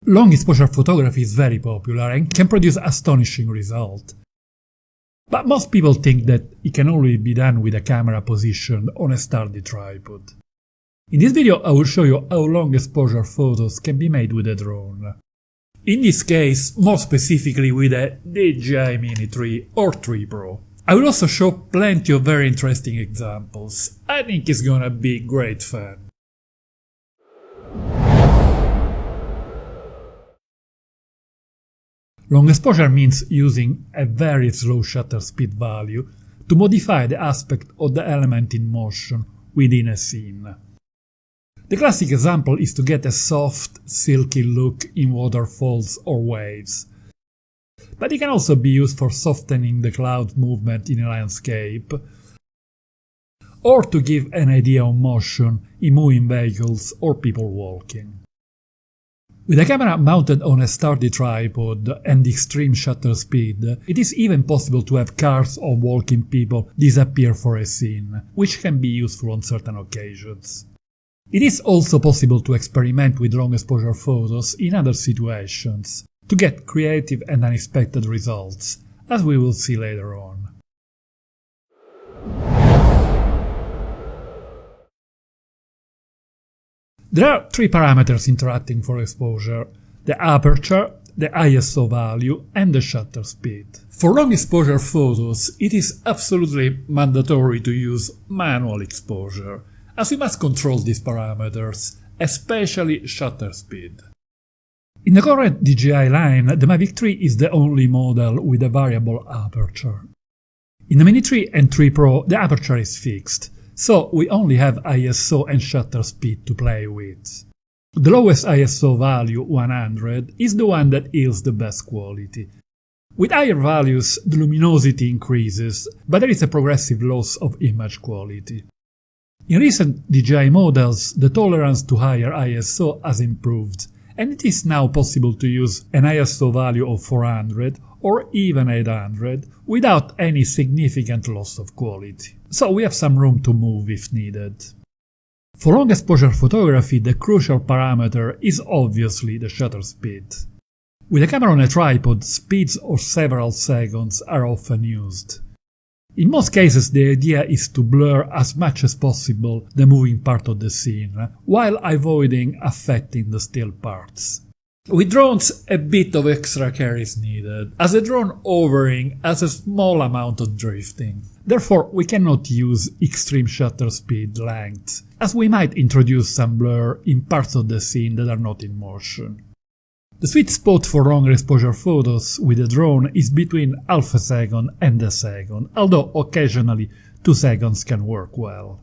Long exposure photography is very popular and can produce astonishing results. But most people think that it can only be done with a camera positioned on a sturdy tripod. In this video I will show you how long exposure photos can be made with a drone. In this case, more specifically with a DJI Mini 3 or 3 Pro. I will also show plenty of very interesting examples. I think it's gonna be great fun. Long exposure means using a very slow shutter speed value to modify the aspect of the element in motion within a scene. The classic example is to get a soft, silky look in waterfalls or waves. But it can also be used for softening the cloud movement in a landscape, or to give an idea of motion in moving vehicles or people walking. With a camera mounted on a sturdy tripod and extreme shutter speed, it is even possible to have cars or walking people disappear for a scene, which can be useful on certain occasions. It is also possible to experiment with long exposure photos in other situations, to get creative and unexpected results, as we will see later on. There are three parameters interacting for exposure: the aperture, the ISO value and the shutter speed. For long exposure photos, it is absolutely mandatory to use manual exposure, as we must control these parameters, especially shutter speed. In the current DJI line, the Mavic 3 is the only model with a variable aperture. In the Mini 3 and 3 Pro, the aperture is fixed, so we only have ISO and shutter speed to play with. The lowest ISO value, 100, is the one that yields the best quality. With higher values, the luminosity increases, but there is a progressive loss of image quality. In recent DJI models, the tolerance to higher ISO has improved, and it is now possible to use an ISO value of 400 or even 800 without any significant loss of quality. So we have some room to move if needed. For long exposure photography, the crucial parameter is obviously the shutter speed. With a camera on a tripod, speeds of several seconds are often used. In most cases, the idea is to blur as much as possible the moving part of the scene, while avoiding affecting the still parts. With drones, a bit of extra care is needed, as a drone hovering has a small amount of drifting. Therefore, we cannot use extreme shutter speed length, as we might introduce some blur in parts of the scene that are not in motion. The sweet spot for longer exposure photos with a drone is between half a second and a second, although occasionally 2 seconds can work well.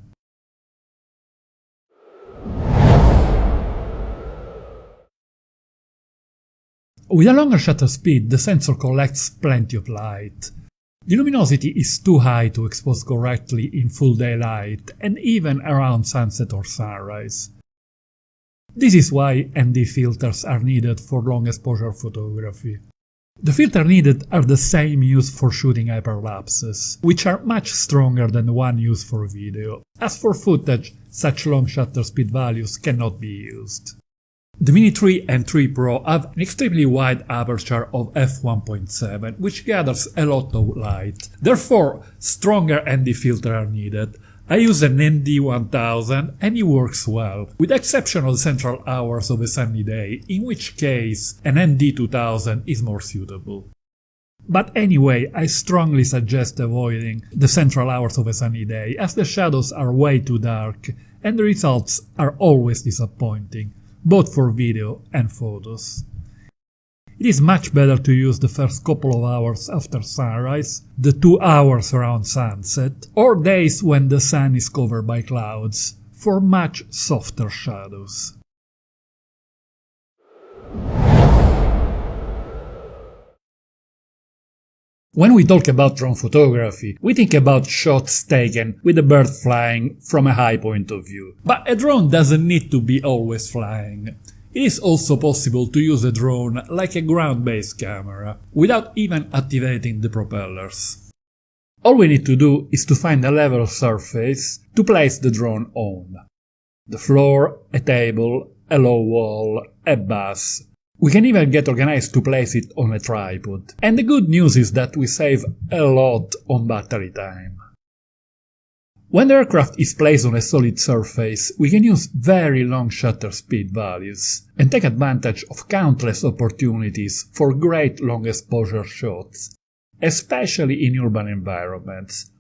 With a longer shutter speed, the sensor collects plenty of light. The luminosity is too high to expose correctly in full daylight and even around sunset or sunrise. This is why ND filters are needed for long exposure photography. The filters needed are the same used for shooting hyperlapses, which are much stronger than the one used for video. As for footage, such long shutter speed values cannot be used. The Mini 3 and 3 Pro have an extremely wide aperture of f1.7, which gathers a lot of light. Therefore, stronger ND filters are needed. I use an ND1000 and it works well, with the exception of the central hours of a sunny day, in which case an ND2000 is more suitable. But anyway, I strongly suggest avoiding the central hours of a sunny day, as the shadows are way too dark and the results are always disappointing, both for video and photos. It is much better to use the first couple of hours after sunrise, the 2 hours around sunset, or days when the sun is covered by clouds, for much softer shadows. When we talk about drone photography, we think about shots taken with a bird flying from a high point of view. But a drone doesn't need to be always flying. It is also possible to use a drone like a ground-based camera, without even activating the propellers. All we need to do is to find a level surface to place the drone on. The floor, a table, a low wall, a bus. We can even get organized to place it on a tripod. And the good news is that we save a lot on battery time. When the aircraft is placed on a solid surface, we can use very long shutter speed values and take advantage of countless opportunities for great long exposure shots, especially in urban environments.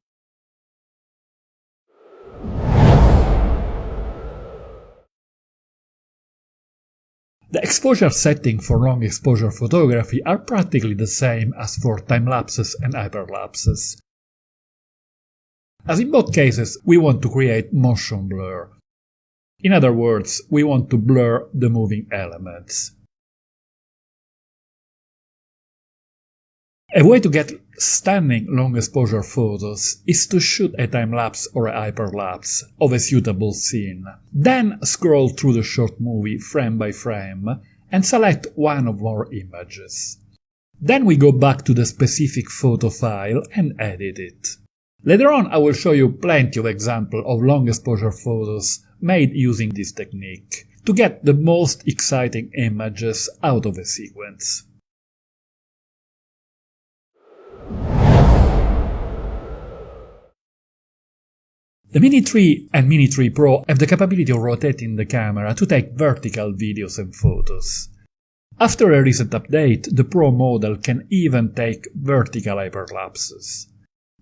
The exposure settings for long exposure photography are practically the same as for time-lapses and hyperlapses. As in both cases, we want to create motion blur. In other words, we want to blur the moving elements. A way to get stunning long exposure photos is to shoot a time-lapse or a hyperlapse of a suitable scene. Then scroll through the short movie frame by frame and select one or more images. Then we go back to the specific photo file and edit it. Later on I will show you plenty of examples of long exposure photos made using this technique to get the most exciting images out of a sequence. The Mini 3 and Mini 3 Pro have the capability of rotating the camera to take vertical videos and photos. After a recent update, the Pro model can even take vertical hyperlapses.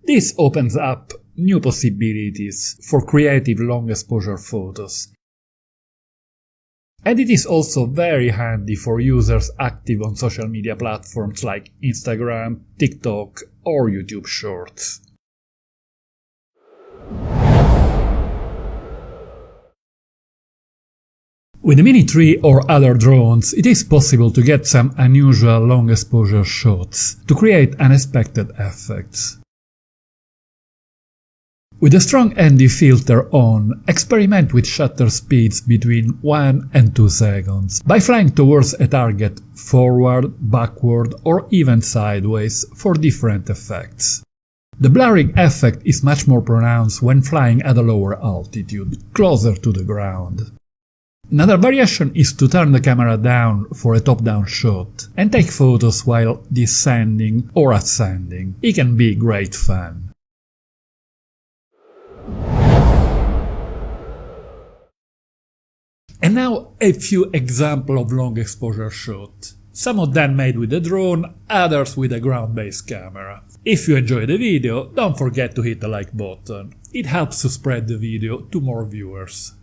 This opens up new possibilities for creative long exposure photos. And it is also very handy for users active on social media platforms like Instagram, TikTok or YouTube Shorts. With the Mini 3 or other drones, it is possible to get some unusual long exposure shots to create unexpected effects. With a strong ND filter on, experiment with shutter speeds between 1 and 2 seconds by flying towards a target forward, backward or even sideways for different effects. The blurring effect is much more pronounced when flying at a lower altitude, closer to the ground. Another variation is to turn the camera down for a top-down shot and take photos while descending or ascending. It can be great fun. And now a few examples of long exposure shots. Some of them made with a drone, others with a ground-based camera. If you enjoyed the video, don't forget to hit the like button. It helps to spread the video to more viewers.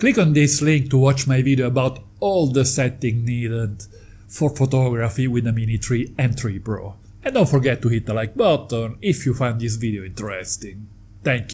Click on this link to watch my video about all the settings needed for photography with the Mini 3 and 3 Pro. And don't forget to hit the like button if you find this video interesting. Thank you.